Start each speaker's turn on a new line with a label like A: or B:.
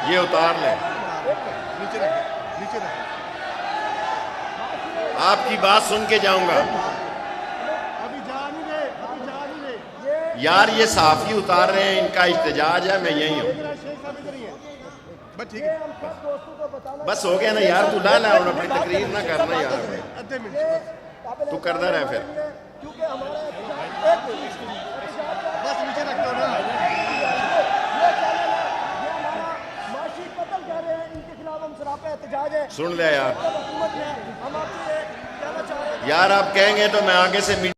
A: ये उतार लें।
B: नीचे रखें, नीचे रखें।
A: आपकी बात सुन के जाऊंगा।
B: अभी जा नहीं रहे, अभी जा नहीं रहे।
A: यार ये साफी उतार रहे हैं, इनका इhtजाज है, मैं यही हूँ।
B: शेख साहब इधर ही हैं। बस ठीक है,
A: बस हो गया ना यार, तू ला अपनी तकरीर ना करना यार,
B: आधे मिनट
A: तू करता रहे फिर।
B: बस नीचे रख दो ना।
A: सुन लिया यार, यार आप कहेंगे तो मैं आगे से